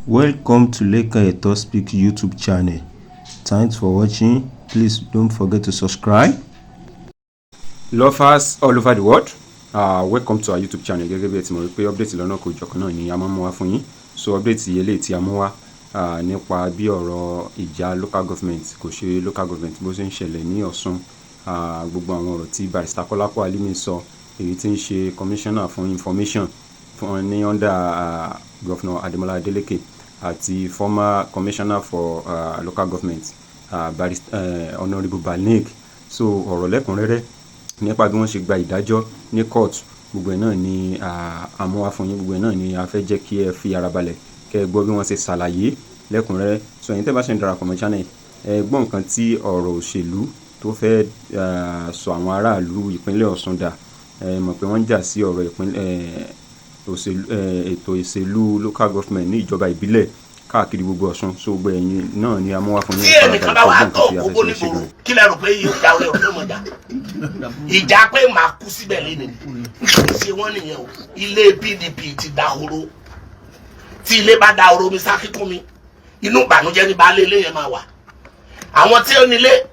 Welcome to Leka Eto Speak YouTube channel. Thanks for watching. Please don't forget to subscribe. Lovers all over the world, welcome to our YouTube channel. Gẹ́gẹ́ bí ẹ ti mọ̀ wípé update lọ́nà kò jọ̀kan náà ni a máa ń mú wá fún yín. So update eléyìí tí a mú wá nípa bí ọ̀rọ̀ ìjà local government kò ṣe local government bó ṣe ń ṣẹlẹ̀ ní Ọ̀ṣun, gbogbo àwọn ọ̀rọ̀ tí Barrister Kọ́lápọ̀ Alimi sọ, èyí tí ń ṣe commissioner fún information fún ní under Governor Ademola Adeleke àti former commissioner for local government Honourable Balnig. So ọ̀rọ̀ lẹ́kùnrẹ́rẹ́ nípa bí wọ́n ṣe gba ìdájọ́ ní court, gbogbo ẹ̀ náà ni àmúwá fún yín, gbogbo ẹ̀ náà ni a fẹ́ jẹ́ kí ẹ fi ara balẹ̀ kẹ́ ẹ gbọ́ bí wọ́n ṣe ṣàlàyé lẹ́kùnrẹ́rẹ́. So ẹ̀yin tẹ́ bá ṣe ń darapọ̀ mọ́ channel ẹ gbọ́ nǹkan tí ọ̀rọ̀ òṣèlú tó fẹ́ sọ àwọn aráàlú ìpínlẹ̀ Ọ̀ṣun dà, mọ̀ pé wọ́n ń jà sí ọ̀rọ̀ ètò ìṣèlú local government ní ìjọba ìbílẹ̀ káàkiri gbogbo Ọ̀ṣun. So gbogbo ẹ̀yin náà ni àmúwá fún yín. tí ẹnìkan bá wà tó gbogbo nígboro kí lẹ rò pé yóò dáwọ́ ẹ̀ ọ̀dọ́ mọ̀já ìjà pé màá kú síbẹ̀ lẹ́nu ṣe wọ́n nìyẹn o. ilé PDP ti dahoro, tí ilé bá dahoro mi sá kíkún mi, inú ìbànújẹ́ ní baálé ilé yẹn máa wà. àwọn tí ó nílé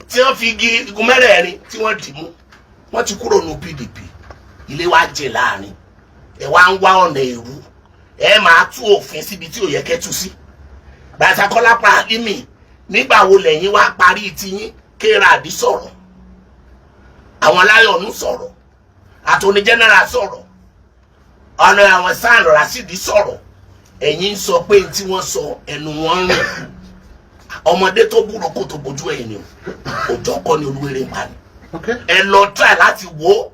tí wọ́n fi igi igun mẹ́rẹ̀ẹ̀rin tí wọ́n dì mú, wọ́n ti kúrò ní PDP. ilé wa jẹ láàrin ẹ wá ń wá ọ̀nà èrú, ẹ máa tú òfin síbi tí ò yẹ kẹ́ tú sí. Barrister Kọ́lápọ̀ Alimi nígbà wo lẹ́yìn wá parí tiyín? Kéràdí sọ̀rọ̀, àwọn Láyọ̀nù sọ̀rọ̀, Attorney General sọ̀rọ̀, ọ̀nà àwọn SAN Rasidi sọ̀rọ̀. ẹ̀yin sọ pé tí wọ́n sọ ẹnu wọn rìn. ọmọdé tó búrò kó tó bójú ẹ̀yìn ni òjò kọ́ ni olúwerè ń pa ni. ẹ lọ try láti wo,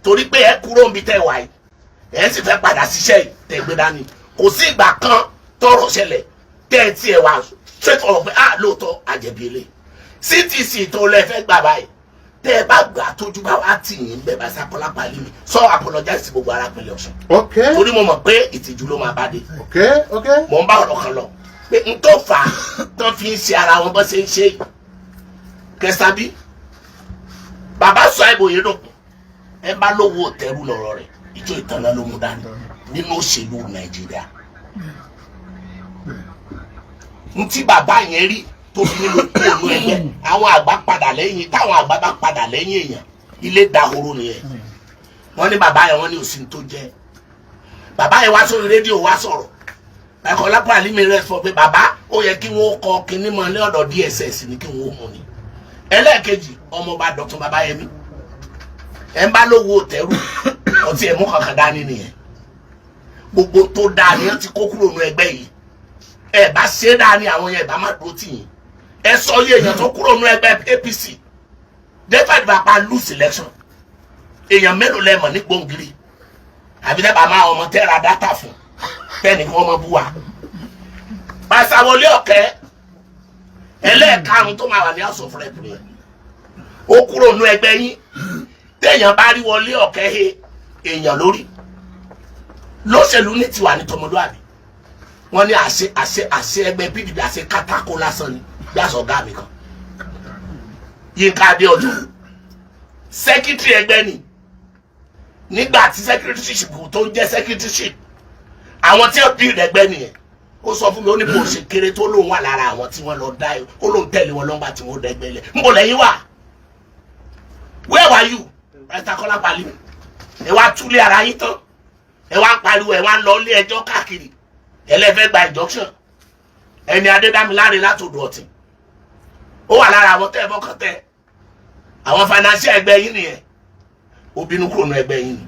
torí pé ẹ kúrò níbi tẹ́ wà yìí ẹ sì fẹ́ padà síṣẹ́ yìí tẹ́ gbé dání. kò sí ìgbà kan tọ́rọ̀ ṣẹlẹ̀ tẹ́ ẹ tiẹ̀ wá straight ọ̀rọ̀ pé lóòótọ́ àjẹbí ilé CTC tó lẹ fẹ́ gbà báyìí. tẹ́ ẹ bá gbà tójú bá wá tì yín bẹ́ẹ̀ Barrister Kọ́lápọ̀ Alimi sọ apologize gbogbo ara pẹ̀lẹ́ Ọ̀ṣun. torí mo mọ̀ pé ìtìjú ló máa bá dé. mo ń bá ọ̀rọ̀ kan lọ pé n tó fà á tán fi ń ṣe ara wọn bọ́ ṣe ń ṣe kẹsàbí. bàbá sọ àìbòye dùnkùn ẹ bá lówó tẹrù lọ́rọ̀ rẹ̀ ìjọ ìtànà ló mú dání nínú òṣèlú Nàìjíríà. n tí bàbá yẹn rí tó fi nílò kú ònú ẹgbẹ́, àwọn àgbà padà lẹ́yìn, táwọn àgbà bá padà lẹ́yìn èèyàn ilé dahoro nìyẹn. wọ́n ní bàbá yẹn wọ́n ní òsì tó jẹ́. bàbá yẹn wá sórí rédíò wá sọ̀rọ̀. Barrister Kọ́lápọ̀ Alimi rẹ̀ sọ pé bàbá ó yẹ kí wọ́n kọ kinní mọ́ ní ọ̀dọ̀ DSS ní kí wọ́n mú ni. ẹlẹ́ẹ̀kejì ọmọọba Dr. Babayemi ẹ̀ ń bá lówó tẹ́rù ọtí ẹ̀mú kankan dání nìyẹn. gbogbo tó dáa ni wọ́n ti kó kúrò nínú ẹgbẹ́ yìí. ẹ bá ṣe é dáa ni àwọn yẹn bá má dúró tì yín. ẹ sọ yé èèyàn tó kúrò nínú ẹgbẹ́ APC despite bàbá lose election. èèyàn mélòó lẹ́mọ̀ ní gbòǹgìrì àbí dẹ́gbà máa ọmọ tẹ́ra dátà fún bẹ́ẹ̀ni kí wọ́n mọ bú wa. Barrister Wọlé Ọ̀kẹ́ ẹlẹ́ẹ̀karùn-ún tó máa wà ní House of Rep rẹ̀ ó kúrò nínú ẹgbẹ́ yín. téèyàn bá rí Wọlé Ọ̀kẹ́ he èèyàn lórí lóṣèlú ní tiwa ní tọmọdúàbí. wọ́n ní àṣẹ ẹgbẹ́ PDP àṣẹ kátàkó lásán ni gbàsọ̀ ọ̀gá mi kan. Yínká Adéọdún secretary ẹgbẹ́ ni nígbà tí secretaryship tó ń jẹ́ secretaryship àwọn tí ó bí ẹgbẹ́ nìyẹn. ó sọ fún mi ó ní bó ṣe kéré tó lóun wà lára àwọn tí wọ́n lọ dá ẹ, ó lóun tẹ̀lé wọn lọ́ngbà tí wọ́n dẹ́gbẹ́ lẹ̀. ń bọ̀ lẹ́yìn wà. where were you Barrister Kọ́lápọ̀ Alimi? ẹ wá túlé ara yín tán, ẹ wá pariwo, ẹ wá lọ ilé ẹjọ́ káàkiri, ẹ lè fẹ́ gba injunction. ẹni Adédámiláre látòdò ọ̀tìn ó wà lára àwọn tẹ́ ẹ fọkàn tẹ́ àwọn financial ẹgbẹ́ yín nìyẹn. ó bínú kúrò ní ẹgbẹ́ yín ni.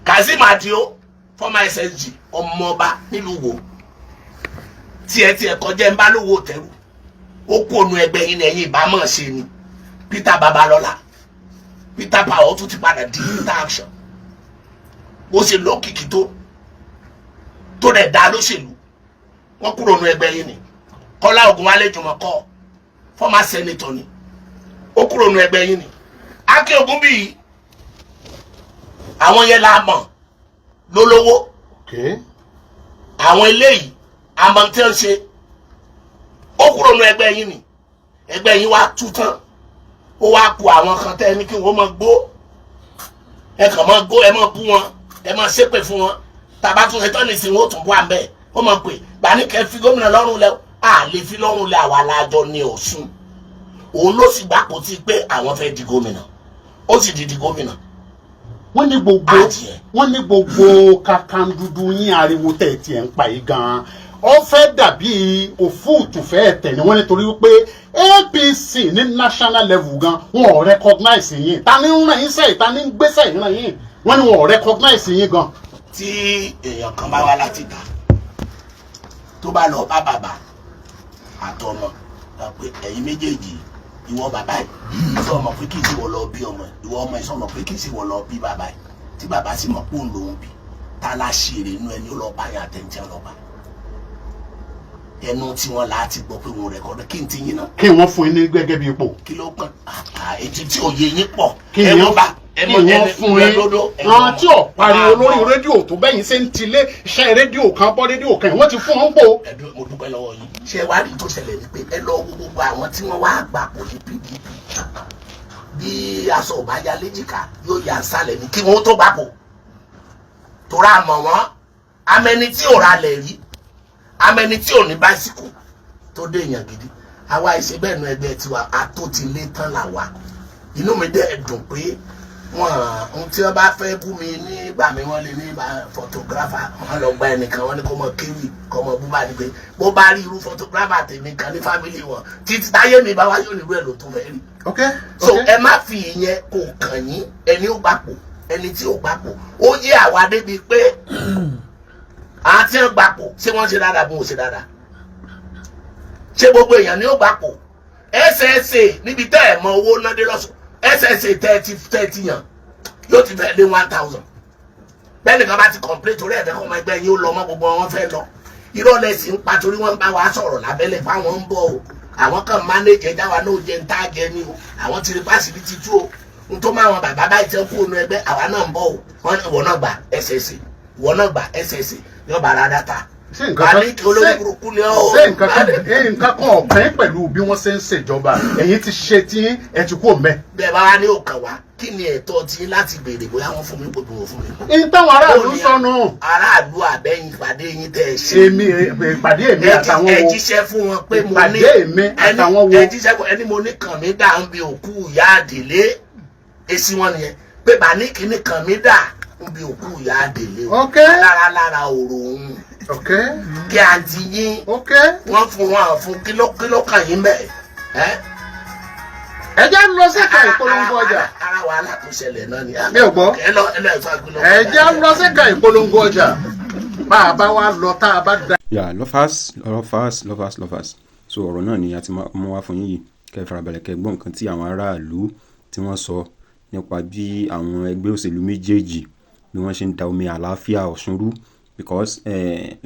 Kazeem Adio former SSG ọmọọba nílùú Wo tiẹ̀ kọjá ń bá lówó tẹrù ó kú ònú ẹgbẹ́ yín ní ẹ̀yìn ìbámọ̀ ṣe ni. Peter Babalọ́lá Peter Power tún ti padà di Peter Action. bó ṣe lókìkí tó dẹ̀ dá lóṣèlú wọ́n kúrò ònú ẹgbẹ́ yín ni. Kọ́lá Ògúnwálé Jùmọ̀kọ́ former senator ni ó kúrò ònú ẹgbẹ́ yín ni. Akin Ògúnbíyì àwọn yẹn la mọ̀ lólówó. àwọn eléyìí àmọ́ tí wọ́n ṣe ó kúrò nínú ẹgbẹ́ yín ni. ẹgbẹ́ yín wá tú tán ó wá ku àwọn kan tẹ́ ní kí wọ́n máa gbó. ẹ kàn máa gbó, ẹ máa bú wọn, ẹ máa ṣépè fún wọn. tàbá tún ṣe tán nìsín wọn ó tún bú àmbẹ́ ó mọ̀ pé gbani kẹ́ fi gómìnà lọ́rùn lẹ́ à lè fi lọ́rùn lẹ́ àwa lájọ ní Ọ̀ṣun òun ló sì gbàpò tí pé àwọn fẹ́ di gómìnà ó sì di gómìnà. wọ́n ní gbogbo kakandudu yín ariwo tẹ̀ tiẹ̀ ń pa yìí gan-an ó fẹ́ dàbí òfúùtù fẹ́ tẹ̀ ni wọ́n nítorí wípé APC ní national level gan wọn ò recognize yín ta ni ń ràn yín sẹ́yìn ta ni ń gbéṣẹ́ ìran yín wọ́n ní wọn ò recognize yín gan. tí èèyàn kan bá wá láti ta tó bá lọ bá bàbá àtọmọ pé ẹ̀yin méjèèjì ìwọ bàbá yìí sọ ọmọ pé kì í sì wọ lọ bí ọmọ ìwọ ọmọ yìí sọ ọmọ pé kì í sì wọ lọ bí bàbá yìí tí bàbá sì mọ̀ pé òun lòun bí ta la ṣeré inú ẹni ó lọ bá yàn àtẹ̀ǹtẹ̀ ọlọ́ba ẹnu tí wọn láti gbọ́ pé wọn rẹ̀kọ́dọ̀ kí n ti yín náà. kí wọ́n fún yín ní gẹ́gẹ́ bí ipò. kí ló kàn ètò tí òye yín pọ̀. kí wọ́n fún yín àwọn tí ò pariwo lórí rédíò tó bẹ́yìn ṣe ń tilé iṣẹ́ rédíò kan bọ́ rédíò kan wọ́n ti fún wọn pò. mo dúpẹ́ lọ́wọ́ yín ṣé wàá rí tó ṣẹlẹ̀ ní pé ẹ lọ wo gbogbo àwọn tí wọ́n wá gbà pò ní PDP bí aṣọ òbájá léjìká yóò yà sálẹ̀ ní kí wọ́n tó gbà pò tó rà mọ̀ wọ́n amẹni tí ò ra lẹ̀ rí amẹni tí ò ní báísíkù tó dé èèyàn gidi àwa ìṣègbè ẹnu ẹgbẹ́ tiwa àtòtílé tán là wà inú mi dẹ̀ dùn pé wọn tí wọn bá fẹ́ bú mi nígbà mi wọn lè ní photographer wọn lọ gba ẹnìkan wọn ní kó mọ kéwì kó mọ bú bá ní pé bó bá rí irú photographer tèmi kan ní family wọn títí táyé mi bá wá yóò nílò ẹ ló tó fẹ́ rí. So ẹ má fi ìyẹn kò kàn yín ẹni ó gbapò ẹni tí ó gbapò ó yé àwa débi pé àwọn tí wọn gbapò ṣé wọn ṣe dáadáa bí wọn ṣe dáadáa ṣé gbogbo èèyàn ni ó gbapò SSA níbi tẹ́ ẹ̀ mọ owó náà dé lọ́sùn SSA 30 yàn yóò ti fẹ́ lé 1000 bẹ́ẹ̀ni kan bá ti complain torí ẹ̀fẹ́ kọ́ ọmọ ẹgbẹ́ yín ó lọ mọ́ gbogbo wọn fẹ́ lọ irọ́ lẹ́sìn ń pa torí wọ́n ń bá wa sọ̀rọ̀ lábẹ́lẹ̀ fáwọn ń bọ̀ o àwọn kan manage ẹja wa náà jẹ ń tá jẹ ní o àwọn ti rí pàṣírí ti tú o n tó máa wọn bàbá báyìí tẹ́ kú ònú ẹgbẹ́ àwa náà ń bọ̀ o wọ́n náà gbà SSA wọ́n náà gbà SSA yóò bá ara dáta nǹkan kan ọ̀kan pẹ̀lú bí wọ́n ṣe ń ṣèjọba ẹ̀yin ti ṣe tí ẹ ti kú òmẹ́. bẹ́ẹ̀ bá wá ní òkàn wá kí ni ẹ̀tọ́ tí láti béèrè bóyá wọ́n fún mi gbogbo wọn fún mi. ìtàwọn aráàlú sọnù. aráàlú àbẹ́yìn ìpàdé yín tẹ̀ ṣe. ìpàdé èmi àtàwọn wo. ẹ jíṣẹ́ fún wọn pé mo ní ìpàdé èmi àtàwọn wo. ẹ jíṣẹ́ fún ẹni mo ní kàn mí dà ń bi òkú ìyá àdèlé èsì wọn nìyẹn pé bá ní kíní kàn mí dà ń bi òkú ìyá àdèlé o. lára òrò òun kí àǹtí yín wọ́n fún wọn fún kíló kan yín bẹ́ẹ̀. ẹ jẹ́ lọ sẹ́ka ìpolongo ọjà. ara wàhálà tó ṣẹlẹ̀ náà ni. mi ò gbọ́. ẹ jẹ́ lọ sẹ́ka ìpolongo ọjà bá a bá wa lọ tá a bá da. yà lovers so ọ̀rọ̀ náà ni a ti mú wá fún yín yìí kẹ́ farabalẹ̀ kẹ́ gbọ́ nǹkan tí àwọn aráàlú tí wọ́n sọ nípa bí àwọn ẹgbẹ́ òṣèlú méjèèjì bí wọ́n ṣe ń da omi àlàáfíà Ọ̀ṣun rú because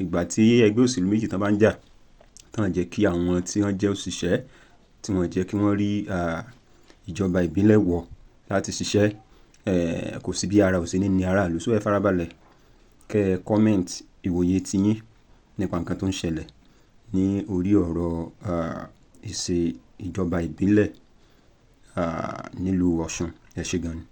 ìgbà tí ẹgbẹ́ òṣèlú méjì tán bá ń jà tán jẹ́ kí àwọn tí wọ́n jẹ́ òṣìṣẹ́ tí wọ́n jẹ́ kí wọ́n rí ìjọba ìbílẹ̀ wọ̀ láti ṣiṣẹ́ kò sí bí ara òṣèlú ní aráàlú so ẹ farabalẹ̀ kẹ́ comment ìwòye tiyín nípa nǹkan tó ń ṣẹlẹ̀ ní orí ọ̀rọ̀ ìṣe ìjọba ìbílẹ̀ nílùú Ọ̀ṣun ẹ ṣé gan ni.